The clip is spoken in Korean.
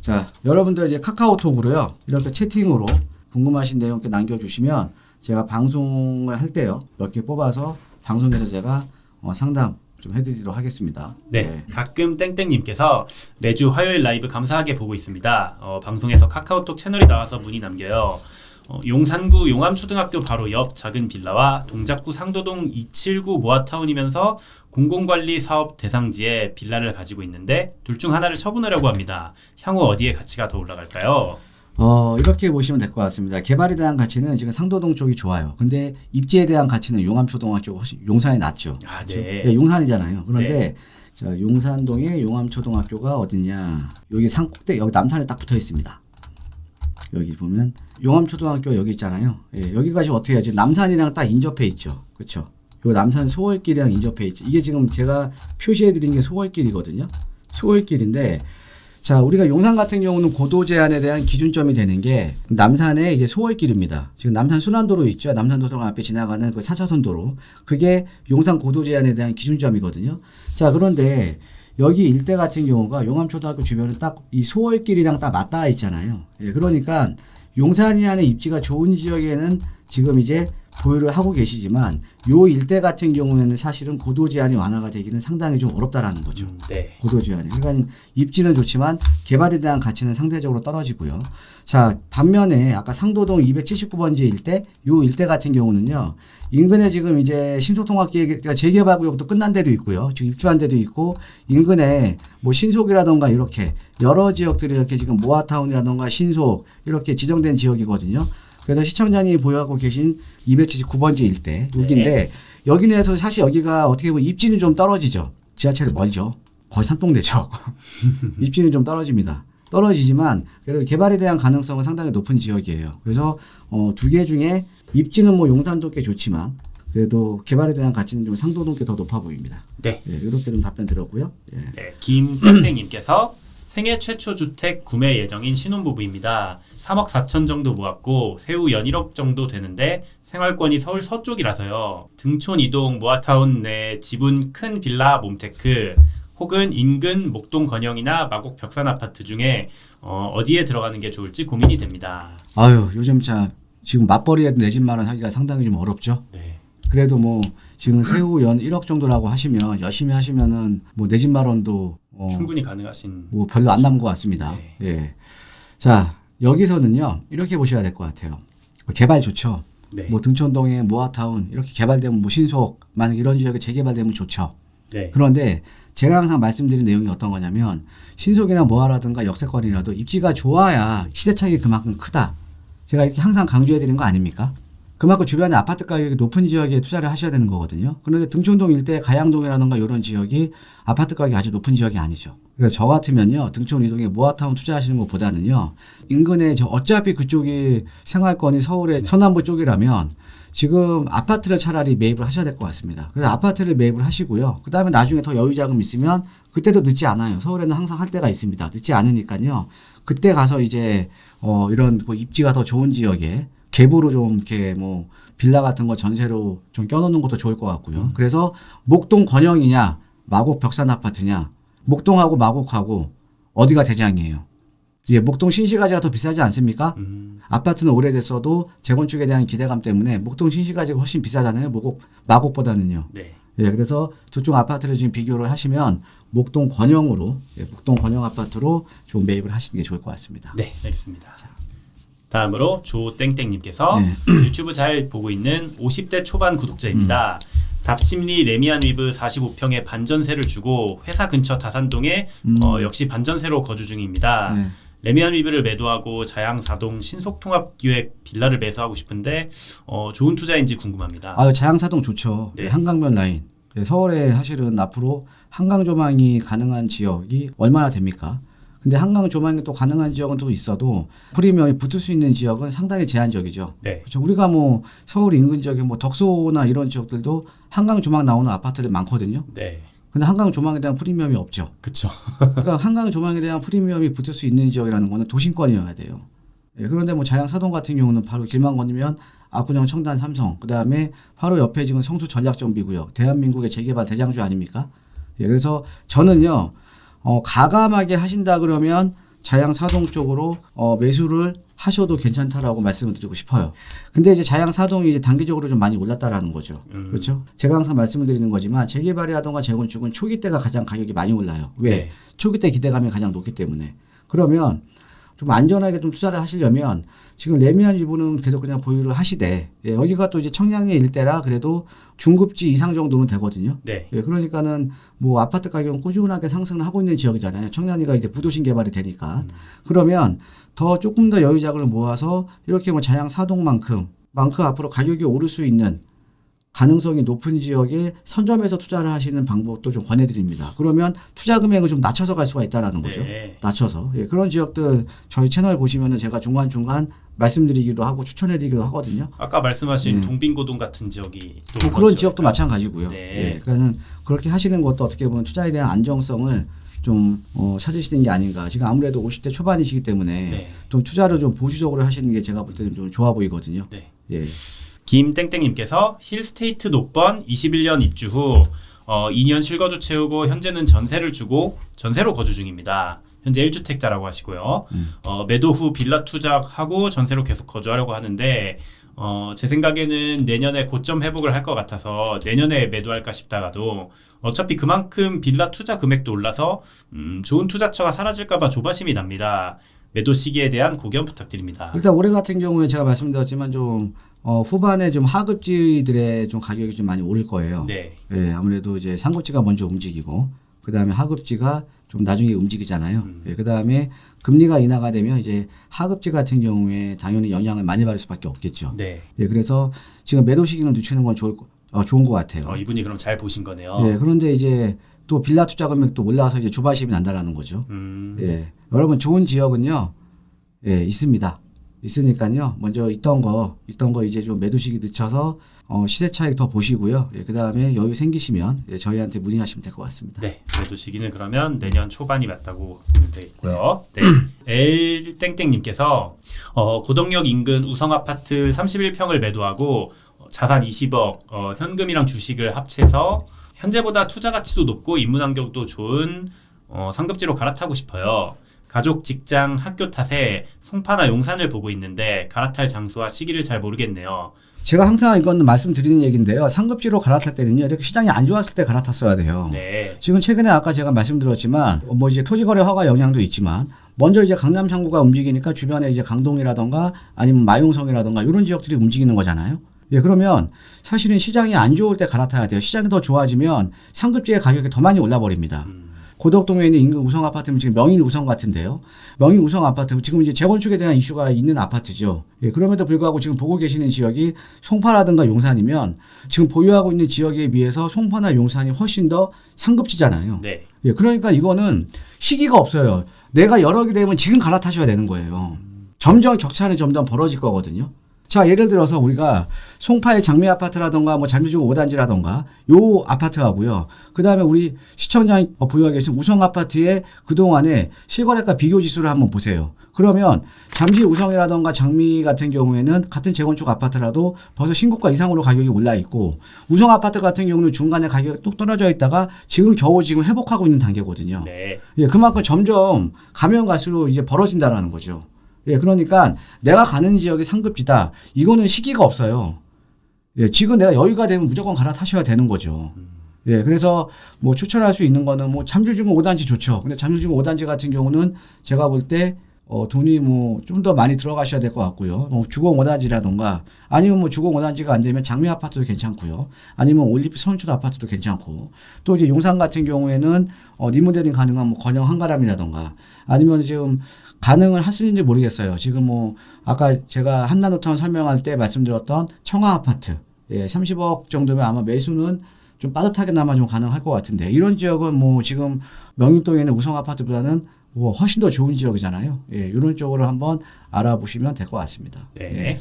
자, 여러분들 이제 카카오톡으로요. 이렇게 채팅으로 궁금하신 내용 이렇게 남겨주시면 제가 방송을 할 때요. 몇 개 뽑아서 방송에서 제가 상담 좀 해드리도록 하겠습니다. 네, 가끔 땡땡님께서 매주 화요일 라이브 감사하게 보고 있습니다. 방송에서 카카오톡 채널이 나와서 문의 남겨요. 용산구 용암초등학교 바로 옆 작은 빌라와 동작구 상도동 279 모아타운이면서 공공관리 사업 대상지에 빌라를 가지고 있는데 둘 중 하나를 처분하려고 합니다. 향후 어디에 가치가 더 올라갈까요? 이렇게 보시면 될 것 같습니다. 개발에 대한 가치는 지금 상도동 쪽이 좋아요. 근데 입지에 대한 가치는 용암초등학교가 훨씬 용산이 낫죠. 아, 네. 네, 용산이잖아요. 그런데 네. 자, 용산동에 용암초등학교가 어디냐? 여기 산꼭대 여기 남산에 딱 붙어 있습니다. 여기 보면 용암초등학교 여기 있잖아요. 예, 여기가 지금 어떻게 해야지? 남산이랑 딱 인접해 있죠. 그렇죠? 요 남산 소월길이랑 인접해 있죠. 이게 지금 제가 표시해 드린 게 소월길이거든요. 소월길인데 자, 우리가 용산 같은 경우는 고도 제한에 대한 기준점이 되는 게 남산의 이제 소월길입니다. 지금 남산 순환도로 있죠. 남산도로 앞에 지나가는 그 4차선 도로. 그게 용산 고도 제한에 대한 기준점이거든요. 자, 그런데 여기 일대 같은 경우가 용암초등학교 주변은 딱 이 소월길이랑 딱 맞닿아 있잖아요. 예, 그러니까 용산이 안에 입지가 좋은 지역에는 지금 이제 보유를 하고 계시지만 요 일대 같은 경우에는 사실은 고도 제한이 완화가 되기는 상당히 좀 어렵다라는 거죠. 네. 고도 제한이. 그러니까 입지는 좋지만 개발에 대한 가치는 상대적으로 떨어지고요. 자, 반면에 아까 상도동 279번지 일대, 요 일대 같은 경우는요. 인근에 지금 이제 신속통합기획 재개발 구역도 끝난 데도 있고요. 지금 입주한 데도 있고 인근에 뭐 신속이라던가 이렇게 여러 지역들이 이렇게 지금 모아타운이라던가 신속 이렇게 지정된 지역이거든요. 그래서 시청자님이 보유하고 계신 279번지 일대 여기인데 네. 여기 내에서 사실 여기가 어떻게 보면 입지는 좀 떨어지죠. 지하철이 멀죠. 거의 산동네죠. 입지는 좀 떨어집니다. 떨어지지만 그래도 개발에 대한 가능성은 상당히 높은 지역이에요. 그래서 두 개 중에 입지는 뭐 용산도께 좋지만 그래도 개발에 대한 가치는 좀 상도동께 더 높아 보입니다. 네. 예, 이렇게 좀 답변 드렸고요. 예. 네, 김땡땡님께서 생애 최초 주택 구매 예정인 신혼부부입니다. 3억 4천 정도 모았고 세후 연 1억 정도 되는데 생활권이 서울 서쪽이라서요. 등촌 이동 모아타운 내 지분 큰 빌라 몬테크 혹은 인근 목동 건영이나 마곡 벽산 아파트 중에 어디에 들어가는 게 좋을지 고민이 됩니다. 아유, 요즘 지금 맞벌이에도 내 집 마련 하기가 상당히 좀 어렵죠. 네. 그래도 뭐 지금 세후 연 1억 정도라고 하시면 열심히 하시면은 뭐 내 집 마련도 충분히 가능하신 뭐 별로 안 남은 것 같습니다. 네. 예. 자, 여기서는요 이렇게 보셔야 될 것 같아요. 개발 좋죠. 네. 뭐 등촌동에 모아타운 이렇게 개발되면 뭐 신속 만약 이런 지역에 재개발되면 좋죠. 네. 그런데 제가 항상 말씀드린 내용이 어떤 거냐면 신속이나 모아라든가 역세권이라도 입지가 좋아야 시세차익이 그만큼 크다. 제가 이렇게 항상 강조해 드린 거 아닙니까? 그만큼 주변에 아파트 가격이 높은 지역에 투자를 하셔야 되는 거거든요. 그런데 등촌동 일대 가양동이라든가 이런 지역이 아파트 가격이 아주 높은 지역이 아니죠. 그래서 저 같으면요. 등촌 이동에 모아타운 투자하시는 것보다는요. 인근에 어차피 그쪽이 생활권이 서울의 서남부 쪽이라면 지금 아파트를 차라리 매입을 하셔야 될 것 같습니다. 그래서 아파트를 매입을 하시고요. 그 다음에 나중에 더 여유 자금 있으면 그때도 늦지 않아요. 서울에는 항상 할 때가 있습니다. 늦지 않으니까요. 그때 가서 이제 이런 뭐 입지가 더 좋은 지역에 갭으로 좀 이렇게 뭐 빌라 같은 거 전세로 좀 껴놓는 것도 좋을 것 같고요. 그래서 목동 건영이냐 마곡 벽산 아파트냐 목동하고 마곡하고 어디가 대장이에요. 예, 목동 신시가지가 더 비싸지 않습니까? 아파트는 오래됐어도 재건축에 대한 기대감 때문에 목동 신시가지가 훨씬 비싸잖아요. 마곡보다는요. 네. 예, 그래서 저쪽 아파트를 지금 비교를 하시면 목동 건영으로 목동 건영 아파트로 좀 매입을 하시는 게 좋을 것 같습니다. 네, 알겠습니다. 다음으로 조땡땡님께서 네. 유튜브 잘 보고 있는 50대 초반 구독자입니다. 답심리 레미안 위브 45평에 반전세를 주고 회사 근처 다산동에 역시 반전세로 거주 중입니다. 네. 레미안 위브를 매도하고 자양사동 신속통합기획 빌라를 매수하고 싶은데 좋은 투자인지 궁금합니다. 자양사동 좋죠. 네. 한강변 라인. 서울에 사실은 앞으로 한강 조망이 가능한 지역이 얼마나 됩니까? 근데 한강 조망이 또 가능한 지역은 또 있어도 프리미엄이 붙을 수 있는 지역은 상당히 제한적이죠. 네. 그렇죠. 우리가 뭐 서울 인근 지역에 뭐 덕소나 이런 지역들도 한강 조망 나오는 아파트들 많거든요. 네. 근데 한강 조망에 대한 프리미엄이 없죠. 그렇죠. 그러니까 한강 조망에 대한 프리미엄이 붙을 수 있는 지역이라는 거는 도심권이어야 돼요. 예, 그런데 뭐 자양사동 같은 경우는 바로 길만 건너면 압구정, 청담, 삼성, 그 다음에 바로 옆에 지금 성수 전략정비구역, 대한민국의 재개발 대장주 아닙니까? 예, 그래서 저는요, 가감하게 하신다 그러면 자양 사동 쪽으로 매수를 하셔도 괜찮다라고 말씀을 드리고 싶어요. 근데 이제 자양 사동이 이제 단기적으로 좀 많이 올랐다라는 거죠. 그렇죠? 제가 항상 말씀을 드리는 거지만 재개발이라던가 재건축은 초기 때가 가장 가격이 많이 올라요. 왜? 네. 초기 때 기대감이 가장 높기 때문에. 그러면 좀 안전하게 좀 투자를 하시려면 지금 레미안 일부는 계속 그냥 보유를 하시되 여기가 또 이제 청량리 일대라 그래도 중급지 이상 정도는 되거든요. 네. 그러니까는 뭐 아파트 가격은 꾸준하게 상승을 하고 있는 지역이잖아요. 청량리가 이제 부도심 개발이 되니까. 그러면 더 조금 더 여유 자금을 모아서 이렇게 뭐 자양 사동만큼 앞으로 가격이 오를 수 있는 가능성이 높은 지역에 선점해서 투자를 하시는 방법도 좀 권해드립니다. 그러면 투자 금액을 좀 낮춰서 갈 수가 있다라는 거죠. 네. 낮춰서. 그런 지역들 저희 채널 보시면은 제가 중간중간 말씀드리기도 하고 추천해드리기도 하거든요. 아까 말씀하신 동빙고동 같은 지역이 또 그런 지역도 마찬가지고요. 네. 그러니까는 그렇게 하시는 것도 어떻게 보면 투자에 대한 안정성을 좀 찾으시는 게 아닌가. 지금 아무래도 50대 초반이시기 때문에 네. 좀 투자를 좀 보수적으로 하시는 게 제가 볼 때는 좀 좋아 보이거든요. 네. 예. 김땡땡님께서 힐스테이트 녹번 21년 입주 후 2년 실거주 채우고 현재는 전세를 주고 전세로 거주 중입니다. 현재 1주택자라고 하시고요. 매도 후 빌라 투자하고 전세로 계속 거주하려고 하는데 제 생각에는 내년에 고점 회복을 할 것 같아서 내년에 매도할까 싶다가도 어차피 그만큼 빌라 투자 금액도 올라서 좋은 투자처가 사라질까 봐 조바심이 납니다. 매도 시기에 대한 고견 부탁드립니다. 일단 올해 같은 경우에 제가 말씀드렸지만 좀 후반에 좀 하급지들의 좀 가격이 좀 많이 오를 거예요. 네. 예, 아무래도 이제 상급지가 먼저 움직이고 그 다음에 하급지가 좀 나중에 움직이잖아요. 그 다음에 금리가 인하가 되면 이제 하급지 같은 경우에 당연히 영향을 많이 받을 수밖에 없겠죠. 네. 그래서 지금 매도 시기는 늦추는 건 좋은 것 같아요. 이분이 그럼 잘 보신 거네요. 그런데 이제 또 빌라 투자 금액도 올라서 이제 조바심이 난다라는 거죠. 여러분 좋은 지역은요, 있습니다. 있으니까요. 먼저 있던 거 이제 좀 매도 시기 늦춰서 시세 차익 더 보시고요. 그 다음에 여유 생기시면 저희한테 문의하시면 될 것 같습니다. 네, 매도 시기는 그러면 내년 초반이 맞다고 보면 되겠고요. 네. L땡땡님께서 고덕역 인근 우성 아파트 31평을 매도하고 자산 20억, 현금이랑 주식을 합쳐서 현재보다 투자 가치도 높고 입문 환경도 좋은 상급지로 갈아타고 싶어요. 가족, 직장, 학교 탓에 송파나 용산을 보고 있는데 갈아탈 장소와 시기를 잘 모르겠네요. 제가 항상 이건 말씀드리는 얘기인데요. 상급지로 갈아탈 때는요. 이렇게 시장이 안 좋았을 때 갈아탔어야 돼요. 네. 지금 최근에 아까 제가 말씀드렸지만 뭐 이제 토지거래 허가 영향도 있지만 먼저 이제 강남 상구가 움직이니까 주변에 이제 강동이라던가 아니면 마용성이라던가 이런 지역들이 움직이는 거잖아요. 그러면 사실은 시장이 안 좋을 때 갈아타야 돼요. 시장이 더 좋아지면 상급지의 가격이 더 많이 올라 버립니다. 고덕동에 있는 인근 우성 아파트는 지금 명인 우성 같은데요. 명인 우성 아파트 지금 이제 재건축에 대한 이슈가 있는 아파트죠. 그럼에도 불구하고 지금 보고 계시는 지역이 송파라든가 용산이면 지금 보유하고 있는 지역에 비해서 송파나 용산이 훨씬 더 상급지잖아요. 네. 그러니까 이거는 시기가 없어요. 내가 여러 개 되면 지금 갈아타셔야 되는 거예요. 점점 격차는 점점 벌어질 거거든요. 자, 예를 들어서 우리가 송파의 장미 아파트라던가 뭐 장미주공 5단지라던가 요 아파트하고요. 그다음에 우리 시청자 보유하고 계신 우성 아파트의 그동안의 실거래가 비교 지수를 한번 보세요. 그러면 잠시 우성이라던가 장미 같은 경우에는 같은 재건축 아파트라도 벌써 신고가 이상으로 가격이 올라 있고 우성 아파트 같은 경우는 중간에 가격이 뚝 떨어져 있다가 지금 겨우 지금 회복하고 있는 단계거든요. 네. 그만큼 점점 가면 갈수록 이제 벌어진다라는 거죠. 그러니까 내가 가는 지역이 상급지다. 이거는 시기가 없어요. 지금 내가 여유가 되면 무조건 갈아타셔야 되는 거죠. 그래서 뭐 추천할 수 있는 거는 뭐 잠실주공 5단지 좋죠. 근데 잠실주공 5단지 같은 경우는 제가 볼 때 돈이 뭐 좀 더 많이 들어가셔야 될 것 같고요. 뭐 주공 5단지라던가 아니면 뭐 주공 5단지가 안 되면 장미 아파트도 괜찮고요. 아니면 올림픽 선초도 아파트도 괜찮고 또 이제 용산 같은 경우에는 리모델링 가능한 뭐 건영 한가람이라던가 아니면 지금 가능을 하시는지 모르겠어요. 지금 뭐 아까 제가 한나노타운 설명할 때 말씀드렸던 청하 아파트 30억 정도면 아마 매수는 좀 빠듯하게나마 좀 가능할 것 같은데 이런 지역은 뭐 지금 명인동에 있는 우성 아파트보다는 뭐 훨씬 더 좋은 지역이잖아요. 이런 쪽으로 한번 알아보시면 될 것 같습니다. 네.